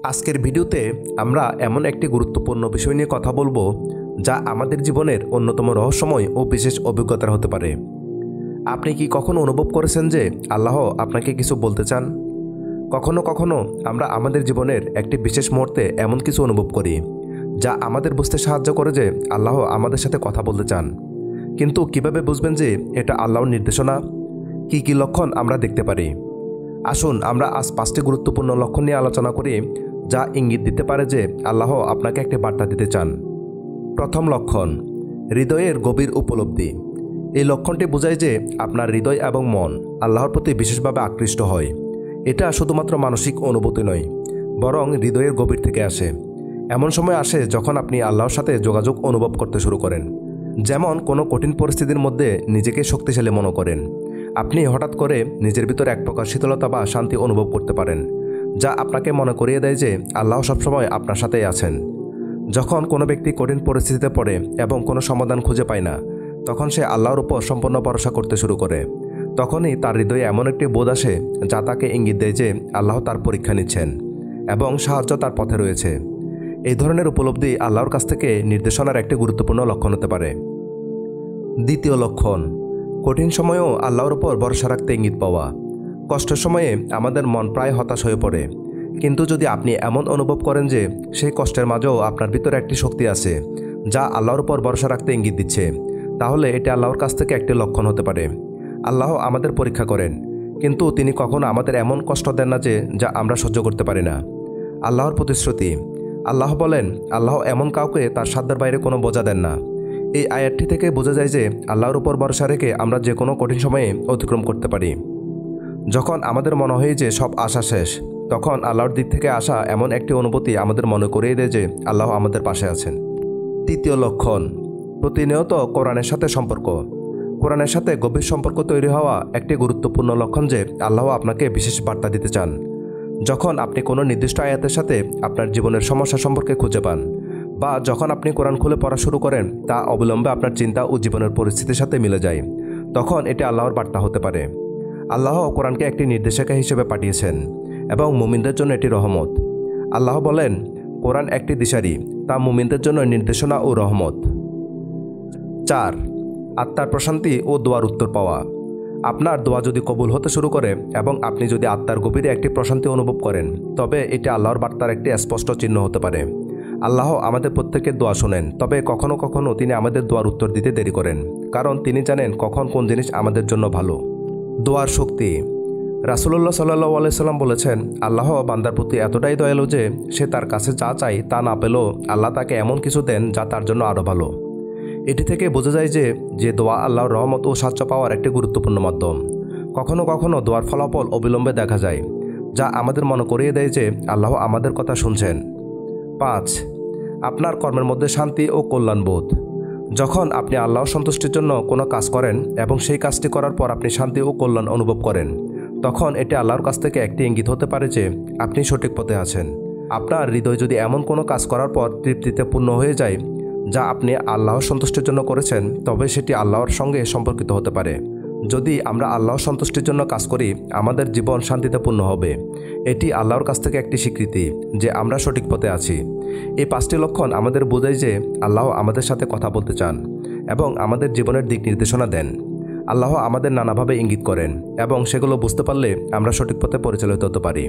আজকের ভিডিওতে আমরা এমন একটি গুরুত্বপূর্ণ বিষয় নিয়ে কথা বলবো যা আমাদের জীবনের অন্যতম রহস্যময় ও বিশেষ অভিজ্ঞতার হতে পারে। আপনি কি কখনো অনুভব করেছেন যে আল্লাহ আপনাকে কিছু বলতে চান? কখনো কখনো আমরা আমাদের জীবনের একটি বিশেষ মুহূর্তে এমন কিছু অনুভব করি যা আমাদের বুঝতে সাহায্য করে যে আল্লাহ আমাদের সাথে কথা বলতে চান। কিন্তু কিভাবে বুঝবেন যে এটা আল্লাহর নির্দেশনা? কি কি লক্ষণ আমরা দেখতে পারি? আসুন আমরা আজ 5টি গুরুত্বপূর্ণ লক্ষণ নিয়ে আলোচনা করি যা ইঙ্গিত দিতে পারে যে আল্লাহ আপনাকে একটি বার্তা দিতে চান। প্রথম লক্ষণ, হৃদয়ের গভীর উপলব্ধি। এই লক্ষণটি বোঝায় যে আপনার হৃদয় এবং মন আল্লাহর প্রতি বিশেষভাবে আকৃষ্ট হয়। এটা শুধুমাত্র মানসিক অনুভূতি নয়, বরং হৃদয়ের গভীর থেকে আসে। এমন সময় আসে যখন আপনি আল্লাহর সাথে যোগাযোগ অনুভব করতে শুরু করেন। যেমন কোনো কঠিন পরিস্থিতির মধ্যে নিজেকে শক্তিশালী মনে করেন। আপনি হঠাৎ করে নিজের ভিতরে এক প্রকার শীতলতা বা শান্তি অনুভব করতে পারেন, যা আপনাকে মনে করিয়ে দেয় যে আল্লাহ সবসময় আপনার সাথেই আছেন। যখন কোনো ব্যক্তি কঠিন পরিস্থিতিতে পড়ে এবং কোনো সমাধান খুঁজে পায় না, তখন সে আল্লাহর উপর সম্পূর্ণ ভরসা করতে শুরু করে। তখনই তার হৃদয়ে এমন একটি বোধ আসে যা তাকে ইঙ্গিত দেয় যে আল্লাহ তার পরীক্ষা নিচ্ছেন এবং সাহায্য তার পথে রয়েছে। এই ধরনের উপলব্ধি আল্লাহর কাছ থেকে নির্দেশনার একটি গুরুত্বপূর্ণ লক্ষণ হতে পারে। দ্বিতীয় লক্ষণ, কঠিন সময়েও আল্লাহর উপর ভরসা রাখতে ইঙ্গিত পাওয়া। কষ্টের সময়ে আমাদের মন প্রায় হতাশ হয়ে পড়ে, কিন্তু যদি আপনি এমন অনুভব করেন যে সেই কষ্টের মাঝেও আপনার ভিতরে একটি শক্তি আছে যা আল্লাহর উপর ভরসা রাখতে ইঙ্গিত দিচ্ছে, তাহলে এটি আল্লাহর কাছ থেকে একটি লক্ষণ হতে পারে। আল্লাহ আমাদের পরীক্ষা করেন, কিন্তু তিনি কখনো আমাদের এমন কষ্ট দেন না যে যা আমরা সহ্য করতে পারি না। আল্লাহর প্রতিশ্রুতি, আল্লাহ বলেন, আল্লাহ এমন কাউকে তার সাধ্যের বাইরে কোনো বোঝা দেন না। এই আয়াতটি থেকে বোঝা যায় যে আল্লাহর উপর ভরসা রেখে আমরা যে কোনো কঠিন সময়ে অতিক্রম করতে পারি। যখন আমাদের মনে হয় যে সব আশা শেষ, তখন আল্লাহর দিক থেকে আসা এমন একটি অনুভূতি আমাদের মনে করিয়ে দেয় যে আল্লাহ আমাদের পাশে আছেন। তৃতীয় লক্ষণ, প্রতিনিয়ত কোরআনের সাথে সম্পর্ক। কোরআনের সাথে গভীর সম্পর্ক তৈরি হওয়া একটি গুরুত্বপূর্ণ লক্ষণ যে আল্লাহ আপনাকে বিশেষ বার্তা দিতে চান। যখন আপনি কোনো নির্দিষ্ট আয়াতের সাথে আপনার জীবনের সমস্যা সম্পর্কে খুঁজে পান, বা যখন আপনি কোরআন খুলে পড়া শুরু করেন, তা অবিলম্বে আপনার চিন্তা ও জীবনের পরিস্থিতির সাথে মিলে যায়, তখন এটি আল্লাহর বার্তা হতে পারে। আল্লাহ কোরআনকে একটি নির্দেশিকা হিসেবে পাঠিয়েছেন এবং মুমিনদের জন্য এটি রহমত। আল্লাহ বলেন, কোরআন একটি দিশারি, তা মুমিনদের জন্য নির্দেশনা ও রহমত। 4. আত্মার প্রশান্তি ও দোয়ার উত্তর পাওয়া। আপনার দোয়া যদি কবুল হতে শুরু করে এবং আপনি যদি আত্মার গভীরে একটি প্রশান্তি অনুভব করেন, তবে এটি আল্লাহর বার্তার একটি স্পষ্ট চিহ্ন হতে পারে। আল্লাহ আমাদের প্রত্যেকের দোয়া শোনেন, তবে কখনো কখনো তিনি আমাদের দোয়ার উত্তর দিতে দেরি করেন, কারণ তিনি জানেন কখন কোন জিনিস আমাদের জন্য ভালো। দোয়ার শক্তি। রাসূলুল্লাহ সাল্লাল্লাহু আলাইহি সাল্লাম বলেছেন, আল্লাহ বান্দার প্রতি এতটাই দয়ালু যে সে তার কাছে যা চায় তা না পেলেও আল্লাহ তাকে এমন কিছু দেন যা তার জন্য আরও ভালো। এটি থেকে বোঝা যায় যে দোয়া আল্লাহর রহমত ও সাহায্য পাওয়ার একটি গুরুত্বপূর্ণ মাধ্যম। কখনো কখনো দোয়ার ফলাফল অবিলম্বে দেখা যায়, যা আমাদের মনে করিয়ে দেয় যে আল্লাহ আমাদের কথা শুনছেন। 5. আপনার কর্মের মধ্যে শান্তি ও কল্যাণবোধ। যখন আপনি আল্লাহর সন্তুষ্টির জন্য কোনো কাজ করেন এবং সেই কাজটি করার পর আপনি শান্তি ও কল্যাণ অনুভব করেন, তখন এটি আল্লাহর কাছ থেকে একটি ইঙ্গিত হতে পারে যে আপনি সঠিক পথে আছেন। আপনার হৃদয় যদি এমন কোনো কাজ করার পর তৃপ্তিতে পূর্ণ হয়ে যায় যা আপনি আল্লাহর সন্তুষ্টির জন্য করেছেন, তবে সেটি আল্লাহর সঙ্গে সম্পর্কিত হতে পারে। যদি আমরা আল্লাহর সন্তুষ্টির জন্য কাজ করি, আমাদের জীবন শান্তিতে পূর্ণ হবে। এটি আল্লাহর কাছ থেকে একটি স্বীকৃতি যে আমরা সঠিক পথে আছি। এই 5টি লক্ষণ আমাদের বোঝায় যে আল্লাহ আমাদের সাথে কথা বলতে চান এবং আমাদের জীবনের দিক নির্দেশনা দেন। আল্লাহ আমাদের নানাভাবে ইঙ্গিত করেন এবং সেগুলো বুঝতে পারলে আমরা সঠিক পথে পরিচালিত হতে পারি।